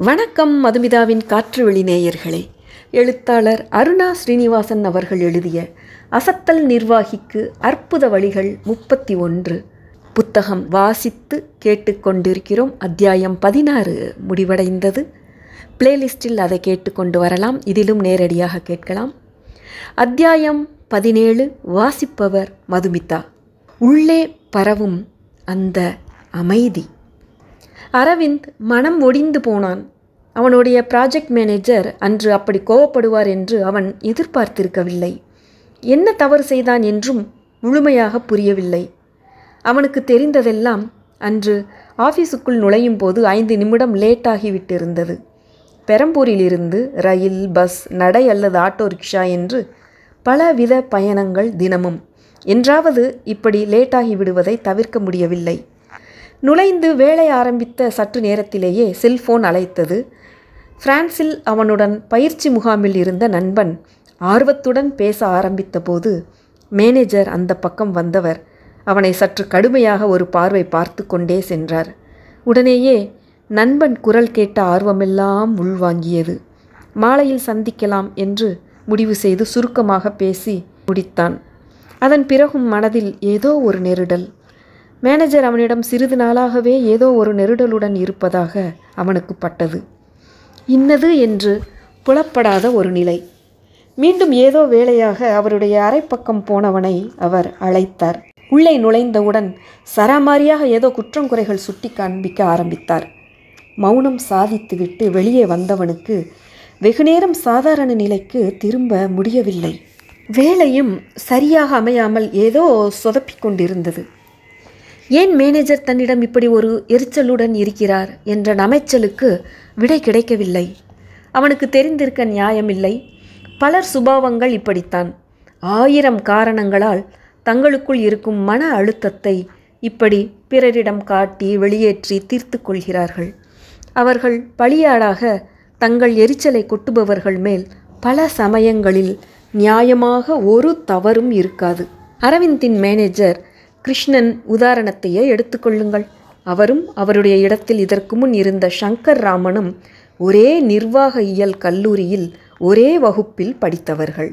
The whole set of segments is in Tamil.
வணக்கம் மதுமிதாவின் காற்றுவெளி நேயர்களே. எழுத்தாளர் அருணா ஸ்ரீனிவாசன் அவர்கள் எழுதிய அசத்தல் நிர்வாகிக்கு அற்புத வழிகள் 31 புத்தகம் வாசித்து கேட்டுக்கொண்டிருக்கிறோம். அத்தியாயம் 16 முடிவடைந்தது. பிளேலிஸ்டில் அதை கேட்டுக்கொண்டு வரலாம், இதிலும் நேரடியாக கேட்கலாம். அத்தியாயம் 17 வாசிப்பவர் மதுமிதா. உள்ளே பரவும் அந்த அமைதி. அரவிந்த் மனம் ஒடிந்து போனான். அவனுடைய ப்ராஜெக்ட் மேனேஜர் அன்று அப்படி கோவப்படுவார் என்று அவன் எதிர்பார்த்திருக்கவில்லை. என்ன தவறு செய்தான் என்றும் முழுமையாக புரியவில்லை. அவனுக்கு தெரிந்ததெல்லாம் அன்று ஆஃபீஸுக்குள் நுழையும் போது 5 நிமிடம் லேட்டாகிவிட்டிருந்தது. பெரம்பூரிலிருந்து ரயில், பஸ், நடை அல்லது ஆட்டோ ரிக்ஷா என்று பலவித பயணங்கள் தினமும். என்றாவது இப்படி லேட்டாகி விடுவதை தவிர்க்க முடியவில்லை. நுழைந்து வேலை ஆரம்பித்த சற்று நேரத்திலேயே செல்போன் அழைத்தது. பிரான்சில் அவனுடன் பயிற்சி முகாமில் இருந்த நண்பன் ஆர்வத்துடன் பேச ஆரம்பித்த போது மேனேஜர் அந்த பக்கம் வந்தவர் அவனை சற்று கடுமையாக ஒரு பார்வை பார்த்து கொண்டே சென்றார். உடனேயே நண்பன் குரல் கேட்ட ஆர்வமெல்லாம் உள்வாங்கியது. மாலையில் சந்திக்கலாம் என்று முடிவு செய்து சுருக்கமாக பேசி முடித்தான். அதன் பிறகும் மனதில் ஏதோ ஒரு நெருடல். மேனேஜர் அவனிடம் சிறிது நாளாகவே ஏதோ ஒரு நெருடலுடன் இருப்பதாக அவனுக்கு பட்டது. இன்னது என்று புலப்படாத ஒரு நிலை. மீண்டும் ஏதோ வேலையாக அவருடைய அரைப்பக்கம் போனவனை அவர் அழைத்தார். உள்ளே நுழைந்தவுடன் சராமாரியாக ஏதோ குற்றம் குறைகள் சுட்டி காண்பிக்க ஆரம்பித்தார். மௌனம் சாதித்துவிட்டு வெளியே வந்தவனுக்கு வெகுநேரம் சாதாரண நிலைக்கு திரும்ப முடியவில்லை. வேலையும் சரியாக அமையாமல் ஏதோ சொதப்பிக் கொண்டிருந்தது. ஏன் மேனேஜர் தன்னிடம் இப்படி ஒரு எரிச்சலுடன் இருக்கிறார் என்ற நமைச்சலுக்கு விடை கிடைக்கவில்லை. அவனுக்கு தெரிந்திருக்க நியாயமில்லை. பலர் சுபாவங்கள் இப்படித்தான். 1000 காரணங்களால் தங்களுக்குள் இருக்கும் மன அழுத்தத்தை இப்படி பிறரிடம் காட்டி வெளியேற்றி தீர்த்து கொள்கிறார்கள். அவர்கள் பலியாடாக தங்கள் எரிச்சலை கொட்டுபவர்கள் மேல் பல சமயங்களில் நியாயமாக ஒரு தவறும் இருக்காது. அரவிந்தின் மேனேஜர் கிருஷ்ணன் உதாரணத்தையே எடுத்துக்கொள்ளுங்கள். அவரும் அவருடைய இடத்தில் இதற்கு முன் இருந்த சங்கர் ராமனும் ஒரே நிர்வாக இயல் கல்லூரியில் ஒரே வகுப்பில் படித்தவர்கள்.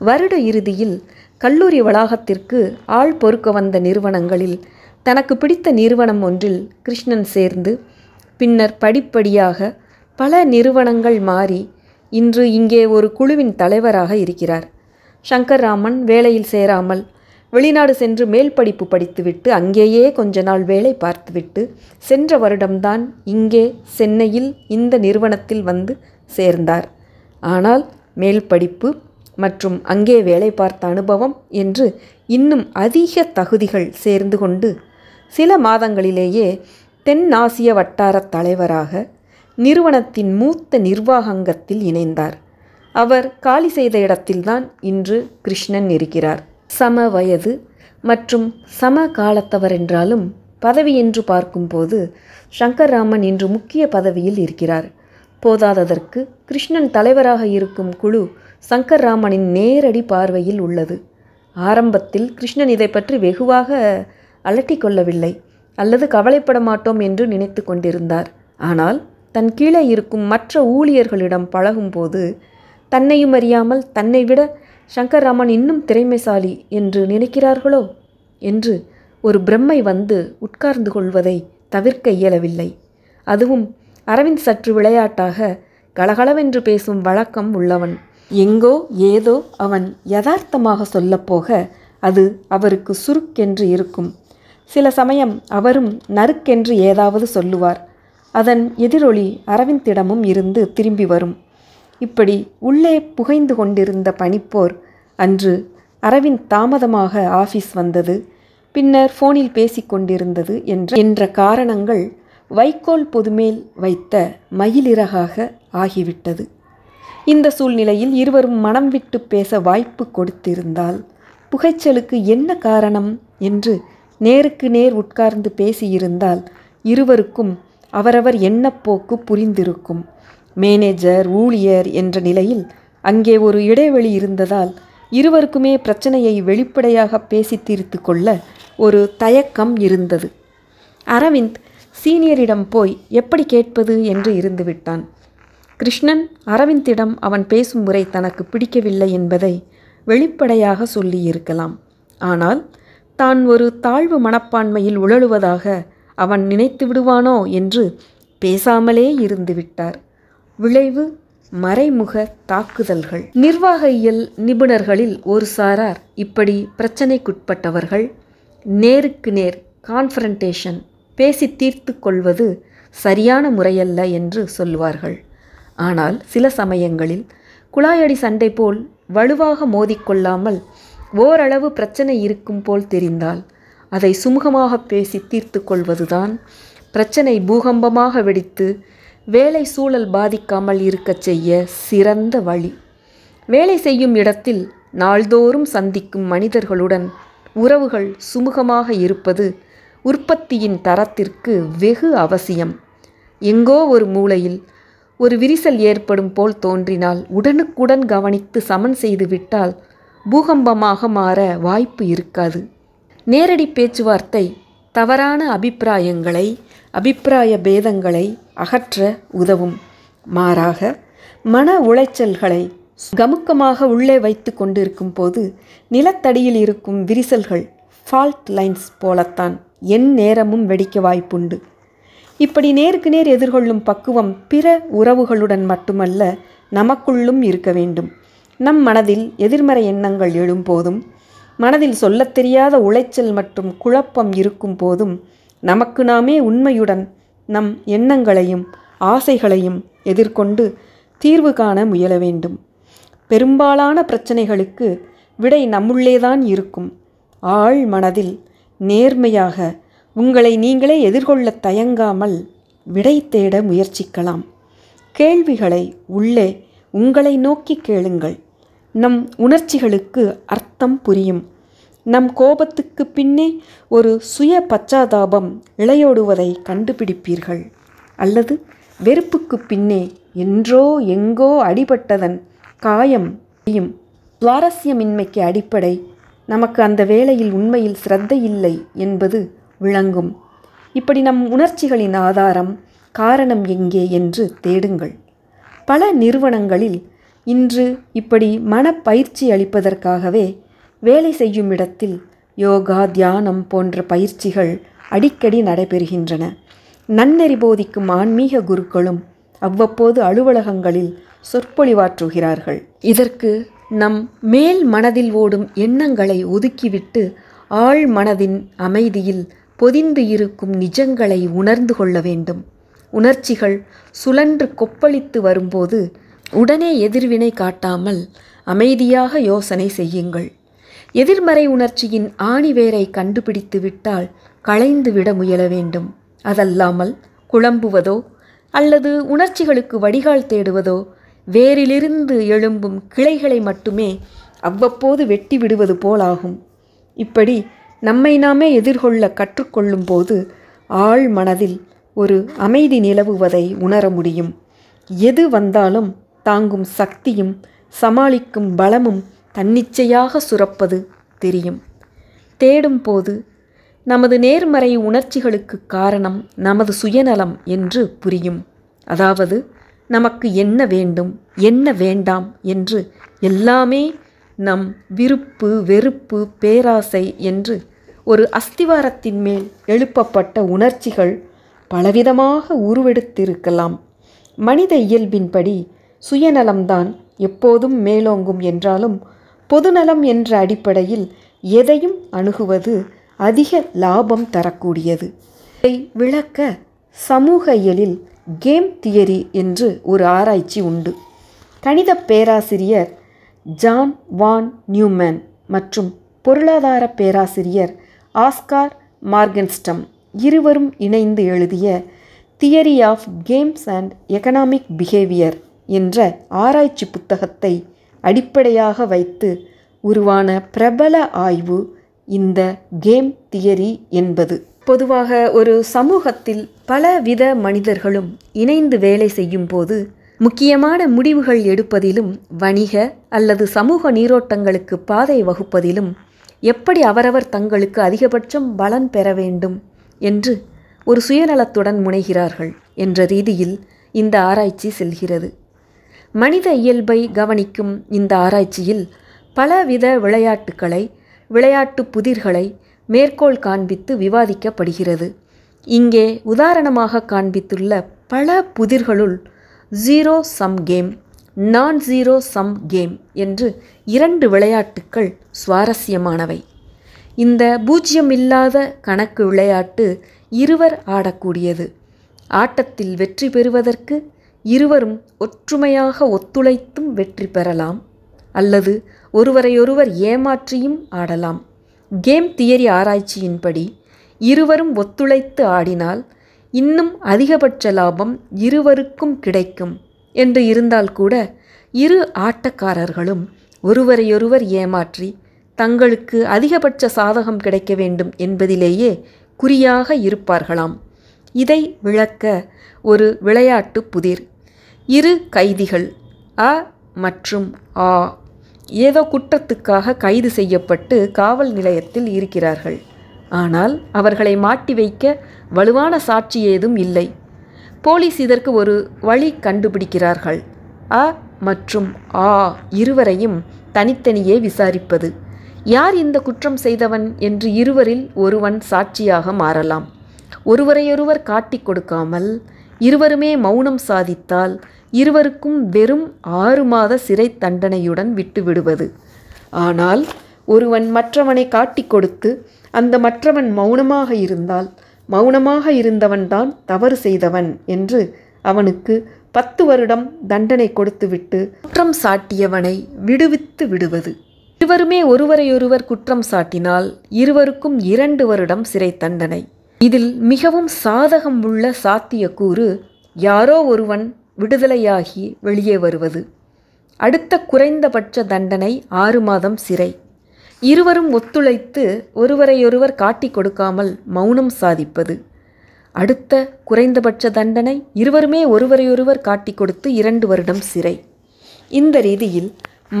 வருட இறுதியில் கல்லூரி வளாகத்திற்கு ஆள் பொறுக்க வந்த நிறுவனங்களில் தனக்கு பிடித்த நிறுவனம் ஒன்றில் கிருஷ்ணன் சேர்ந்து பின்னர் படிப்படியாக பல நிறுவனங்கள் மாறி இன்று இங்கே ஒரு குழுவின் தலைவராக இருக்கிறார். சங்கர் ராமன் வேலையில் சேராமல் வெளிநாடு சென்று மேல் படிப்பு படித்துவிட்டு அங்கேயே கொஞ்ச நாள் வேலை பார்த்துவிட்டு சென்ற வருடம்தான் இங்கே சென்னையில் இந்த நிறுவனத்தில் வந்து சேர்ந்தார். ஆனால் மேல் படிப்பு மற்றும் அங்கே வேலை பார்த்த அனுபவம் என்று இன்னும் அதிக தகுதிகள் சேர்ந்து கொண்டு சில மாதங்களிலேயே தென் ஆசிய வட்டார தலைவராக நிறுவனத்தின் மூத்த நிர்வாகங்கத்தில் இணைந்தார். அவர் காலி செய்த இடத்தில்தான் இன்று கிருஷ்ணன் இருக்கிறார். சம வயது மற்றும் சம காலத்தவர் என்றாலும் பதவி என்று பார்க்கும்போது சங்கர் ராமன் இன்று முக்கிய பதவியில் இருக்கிறார். போதாததற்கு கிருஷ்ணன் தலைவராக இருக்கும் குழு சங்கர் ராமனின் நேரடி பார்வையில் உள்ளது. ஆரம்பத்தில் கிருஷ்ணன் இதை பற்றி வெகுவாக அலட்டிக் கொள்ளவில்லை அல்லது கவலைப்பட மாட்டோம் என்று நினைத்து கொண்டிருந்தார். ஆனால் தன் கீழே இருக்கும் மற்ற ஊழியர்களிடம் பழகும்போது தன்னையும் அறியாமல் தன்னை விட சங்கர் ராமன் இன்னும் திறமைசாலி என்று நினைக்கிறார்களோ என்று ஒரு பிரம்மை வந்து உட்கார்ந்து கொள்வதை தவிர்க்க இயலவில்லை. அதுவும் அரவிந்த் சற்று விளையாட்டாக கலகலவென்று பேசும் வழக்கம் உள்ளவன். எங்கோ ஏதோ அவன் யதார்த்தமாக சொல்லப்போக அது அவருக்கு சுருக்கென்று இருக்கும். சில சமயம் அவரும் நறுக்கென்று ஏதாவது சொல்லுவார். அதன் எதிரொலி அரவிந்திடமும் இருந்து திரும்பி வரும். இப்படி உள்ளே புகைந்து கொண்டிருந்த பனிப்போர் அன்று அரவிந்த் தாமதமாக ஆஃபீஸ் வந்தது, பின்னர் ஃபோனில் பேசிக்கொண்டிருந்தது என்ற காரணங்கள் வைக்கோல் பொதுமேல் வைத்த மயிலிறகாக ஆகிவிட்டது. இந்த சூழ்நிலையில் இருவரும் மனம் விட்டு பேச வாய்ப்பு கொடுத்திருந்தால் புகைச்சலுக்கு என்ன காரணம் என்று நேருக்கு நேர் உட்கார்ந்து பேசியிருந்தால் இருவருக்கும் அவரவர் எண்ணப்போக்கு புரிந்திருக்கும். மேனேஜர், ஊழியர் என்ற நிலையில் அங்கே ஒரு இடைவெளி இருந்ததால் இருவருக்குமே பிரச்சனையை வெளிப்படையாக பேசி தீர்த்து கொள்ள ஒரு தயக்கம் இருந்தது. அரவிந்த் சீனியரிடம் போய் எப்படி கேட்பது என்று இருந்துவிட்டான். கிருஷ்ணன் அரவிந்திடம் அவன் பேசும் முறை தனக்கு பிடிக்கவில்லை என்பதை வெளிப்படையாக சொல்லியிருக்கலாம். ஆனால் தான் ஒரு தாழ்வு மனப்பான்மையில் உழலுவதாக அவன் நினைத்து விடுவானோ என்று பேசாமலே இருந்துவிட்டார். விளைவு மறைமுக தாக்குதல்கள். நிர்வாகியல் நிபுணர்களில் ஒரு சாரார் இப்படி பிரச்சனைக்குட்பட்டவர்கள் நேருக்கு நேர் கான்ஃபரன்டேஷன் பேசி தீர்த்து கொள்வது சரியான முறையல்ல என்று சொல்வார்கள். ஆனால் சில சமயங்களில் குழாயடி சண்டை போல் வலுவாக மோதிக்கொள்ளாமல் ஓரளவு பிரச்சனை இருக்கும் போல் தெரிந்தால் அதை சுமூகமாக பேசி தீர்த்து கொள்வதுதான் பிரச்சனை பூகம்பமாக வெடித்து வேலை சூழல் பாதிக்காமல் இருக்கச் செய்ய சிறந்த வழி. வேலை செய்யும் இடத்தில் நாள்தோறும் சந்திக்கும் மனிதர்களுடன் உறவுகள் சுமூகமாக இருப்பது உற்பத்தியின் தரத்திற்கு வெகு அவசியம். எங்கோ ஒரு மூலையில் ஒரு விரிசல் ஏற்படும் போல் தோன்றினால் உடனுக்குடன் கவனித்து சமன் செய்துவிட்டால் பூகம்பமாக மாற வாய்ப்பு இருக்காது. நேரடி பேச்சுவார்த்தை தவறான அபிப்பிராய பேதங்களை அகற்ற உதவும். மாறாக மன உளைச்சல்களை கமுக்கமாக உள்ளே வைத்து கொண்டிருக்கும் போது நிலத்தடியில் இருக்கும் விரிசல்கள் ஃபால்ட் லைன்ஸ் போலத்தான் என் நேரமும் வெடிக்க வாய்ப்புண்டு. இப்படி நேருக்கு நேர் எதிர்கொள்ளும் பக்குவம் பிற உறவுகளுடன் மட்டுமல்ல, நமக்குள்ளும் இருக்க வேண்டும். நம் மனதில் எதிர்மறை எண்ணங்கள் எழும்போதும், மனதில் சொல்லத் தெரியாத உளைச்சல் மற்றும் குழப்பம் இருக்கும் போதும் நமக்கு நாமே உண்மையுடன் நம் எண்ணங்களையும் ஆசைகளையும் எதிர்கொண்டு தீர்வு காண முயல வேண்டும். பெரும்பாலான பிரச்சனைகளுக்கு விடை நம்முள்ளேதான் இருக்கும். ஆழ் மனதில் நேர்மையாக உங்களை நீங்களே எதிர்கொள்ள தயங்காமல் விடை தேட முயற்சிக்கலாம். கேள்விகளை உள்ளே உங்களை நோக்கி கேளுங்கள். நம் உணர்ச்சிகளுக்கு அர்த்தம் புரியும். நம் கோபத்துக்கு பின்னே ஒரு சுய பச்சாதாபம் இழையோடுவதை கண்டுபிடிப்பீர்கள். அல்லது வெறுப்புக்கு பின்னே என்றோ எங்கோ அடிபட்டதன் காயம் புரியும். சுவாரஸ்யமின்மைக்கு அடிப்படை நமக்கு அந்த வேளையில் உண்மையில் சிரத்தை இல்லை என்பது விளங்கும். இப்படி நம் உணர்ச்சிகளின் ஆதாரம், காரணம் எங்கே என்று தேடுங்கள். பல நிறுவனங்களில் இன்று இப்படி மனப்பயிற்சி அளிப்பதற்காகவே வேலை செய்யும் இடத்தில் யோகா, தியானம் போன்ற பயிற்சிகள் அடிக்கடி நடைபெறுகின்றன. நன்னெறி போதிக்கும் ஆன்மீக குருக்களும் அவ்வப்போது அலுவலகங்களில் சொற்பொழிவாற்றுகிறார்கள். இதற்கு நம் மேல் மனதில் ஓடும் எண்ணங்களை ஒதுக்கிவிட்டு ஆழ் மனதின் அமைதியில் பொதிந்து இருக்கும் நிஜங்களை உணர்ந்து கொள்ள வேண்டும். உணர்ச்சிகள் சுழன்று கொப்பளித்து வரும்போது உடனே எதிர்வினை காட்டாமல் அமைதியாக யோசனை செய்யுங்கள். எதிர்மறை உணர்ச்சியின் ஆணிவேரை கண்டுபிடித்து விட்டால் களைந்து விட முயல வேண்டும். அதல்லாமல் குழம்புவதோ அல்லது உணர்ச்சிகளுக்கு வடிகால் தேடுவதோ வேரிலிருந்து எழும்பும் கிளைகளை மட்டுமே அவ்வப்போது வெட்டி விடுவது போலாகும். இப்படி நம்மை நாமே எதிர்கொள்ள கற்றுக்கொள்ளும் போது ஆழ் மனதில் ஒரு அமைதி நிலவுவதை உணர முடியும். எது வந்தாலும் தாங்கும் சக்தியும் சமாளிக்கும் பலமும் தன்னிச்சையாக சுரப்பது தெரியும். தேடும் போது நமது நேர்மறை உணர்ச்சிகளுக்கு காரணம் நமது சுயநலம் என்று புரியும். அதாவது நமக்கு என்ன வேண்டும், என்ன வேண்டாம் என்று எல்லாமே நம் விருப்பு, வெறுப்பு, பேராசை என்று ஒரு அஸ்திவாரத்தின் மேல் எழுப்பப்பட்ட உணர்ச்சிகள் பலவிதமாக உருவெடுத்திருக்கலாம். மனித இயல்பின்படி சுயநலம்தான் எப்போதும் மேலோங்கும் என்றாலும் பொதுநலம் என்ற அடிப்படையில் எதையும் அணுகுவது அதிக லாபம் தரக்கூடியது. இதை விளக்க சமூக இயலில் கேம் தியரி என்று ஒரு ஆராய்ச்சி உண்டு. கணித பேராசிரியர் ஜான் வான் நியூமேன் மற்றும் பொருளாதார பேராசிரியர் ஆஸ்கார் மார்கன்ஸ்டம் இருவரும் இணைந்து எழுதிய theory of games and economic behaviour என்ற ஆராய்ச்சி புத்தகத்தை அடிப்படையாக வைத்து உருவான பிரபல ஆய்வு இந்த கேம் தியரி என்பது. பொதுவாக ஒரு சமூகத்தில் பலவித மனிதர்களும் இணைந்து வேலை செய்யும் போது முக்கியமான முடிவுகள் எடுப்பதிலும் வணிக அல்லது சமூக நீரோட்டங்களுக்கு பாதை வகுப்பதிலும் எப்படி அவரவர் தங்களுக்கு அதிகபட்சம் பலன் பெற வேண்டும் என்று ஒரு சுயநலத்துடன் முனைகிறார்கள் என்ற ரீதியில் இந்த ஆராய்ச்சி செல்கிறது. மனித இயல்பை கவனிக்கும் இந்த ஆராய்ச்சியில் பலவித விளையாட்டுக்களை, விளையாட்டு புதிர்களை மேற்கோள் காண்பித்து விவாதிக்கப்படுகிறது. இங்கே உதாரணமாக காண்பித்துள்ள பல புதிர்களுள் ஜீரோ சம் கேம், நான் ஜீரோ சம் கேம் என்று 2 விளையாட்டுக்கள் சுவாரஸ்யமானவை. இந்த பூஜ்யமில்லாத கணக்கு விளையாட்டு இருவர் ஆடக்கூடியது. ஆட்டத்தில் வெற்றி பெறுவதற்கு இருவரும் ஒற்றுமையாக ஒத்துழைத்தும் வெற்றி பெறலாம், அல்லது ஒருவரையொருவர் ஏமாற்றியும் ஆடலாம். கேம் தியரி ஆராய்ச்சியின்படி இருவரும் ஒத்துழைத்து ஆடினால் இன்னும் அதிகபட்ச லாபம் இருவருக்கும் கிடைக்கும் என்று இருந்தால் கூட இரு ஆட்டக்காரர்களும் ஒருவரையொருவர் ஏமாற்றி தங்களுக்கு அதிகபட்ச சாதகம் கிடைக்க வேண்டும் என்பதிலேயே குறியாக இருப்பார்களாம். இதை விளக்க ஒரு விளையாட்டு புதிர். 2 கைதிகள் அ மற்றும் ஆ ஏதோ குற்றத்துக்காக கைது செய்யப்பட்டு காவல் நிலையத்தில் இருக்கிறார்கள். ஆனால் அவர்களை மாட்டி வைக்க வலுவான சாட்சி ஏதும் இல்லை. போலீஸ் இதற்கு ஒரு வழி கண்டுபிடிக்கிறார்கள். அ மற்றும் ஆ இருவரையும் தனித்தனியே விசாரிப்பது. யார் இந்த குற்றம் செய்தவன் என்று இருவரில் ஒருவன் சாட்சியாக மாறலாம். ஒருவரையொருவர் காட்டிக் கொடுக்காமல் இருவருமே மௌனம் சாதித்தால் இருவருக்கும் வெறும் 6 மாத சிறை தண்டனையுடன் விட்டுவிடுவது. ஆனால் ஒருவன் மற்றவனை காட்டிக் கொடுத்து அந்த மற்றவன் மௌனமாக இருந்தால் மௌனமாக இருந்தவன்தான் தவறு செய்தவன் என்று அவனுக்கு 10 வருடம் தண்டனை கொடுத்துவிட்டு குற்றம் சாட்டியவனை விடுவித்து விடுவது. இருவருமே ஒருவரையொருவர் குற்றம் சாட்டினால் இருவருக்கும் 2 வருடம் சிறை தண்டனை. இதில் மிகவும் சாதகம் உள்ள சாத்தியக்கூறு யாரோ ஒருவன் விடுதலையாகி வெளியே வருவது. அடுத்த குறைந்தபட்ச தண்டனை 6 மாதம் சிறை. இருவரும் ஒத்துழைத்து ஒருவரையொருவர் காட்டிக் கொடுக்காமல் மௌனம் சாதிப்பது. அடுத்த குறைந்தபட்ச தண்டனை இருவருமே ஒருவரையொருவர் காட்டிக் கொடுத்து 2 வருடம் சிறை. இந்த ரீதியில்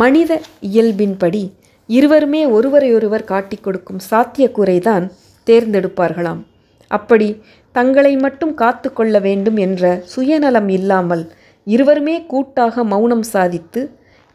மனித இயல்பின்படி இருவருமே ஒருவரையொருவர் காட்டிக் கொடுக்கும் சாத்தியக்கூறைதான் தேர்ந்தெடுப்பார்களாம். அப்படி தங்களை மட்டும் காத்து கொள்ள வேண்டும் என்ற சுயநலம் இல்லாமல் இருவருமே கூட்டாக மௌனம் சாதித்து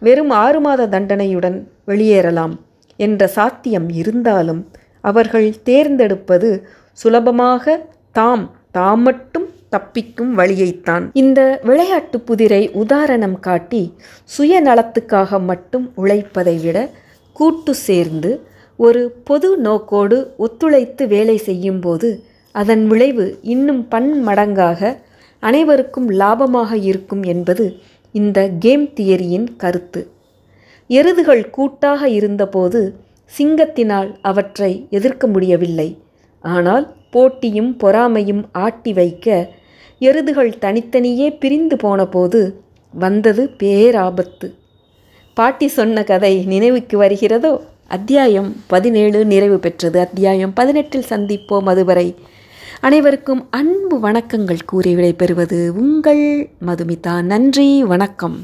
வெறும் 6 மாத தண்டனையுடன் வெளியேறலாம் என்ற சாத்தியம் இருந்தாலும் அவர்கள் தேர்ந்தெடுப்பது சுலபமாக தாம் மட்டும் தப்பிக்கும் வழியைத்தான். இந்த விளையாட்டு புதிரை உதாரணம் காட்டி சுயநலத்துக்காக மட்டும் உழைப்பதை விட கூட்டு சேர்ந்து ஒரு பொது நோக்கோடு ஒத்துழைத்து வேலை செய்யும்போது அதன் விளைவு இன்னும் பன்மடங்காக அனைவருக்கும் லாபமாக இருக்கும் என்பது இந்த கேம் தியரியின் கருத்து. எருதுகள் கூட்டாக இருந்தபோது சிங்கத்தினால் அவற்றை எதிர்க்க முடியவில்லை. ஆனால் போட்டியும் பொறாமையும் ஆட்டி வைக்க எருதுகள் தனித்தனியே பிரிந்து போனபோது வந்தது பேராபத்து. பாட்டி சொன்ன கதை நினைவுக்கு வருகிறதோ? அத்தியாயம் 17 நிறைவு பெற்றது. அத்தியாயம் 18 சந்திப்போம். அதுவரை அனைவருக்கும் அன்பு வணக்கங்கள் கூறி விடைபெறுவது உங்கள் மதுமிதா. நன்றி, வணக்கம்.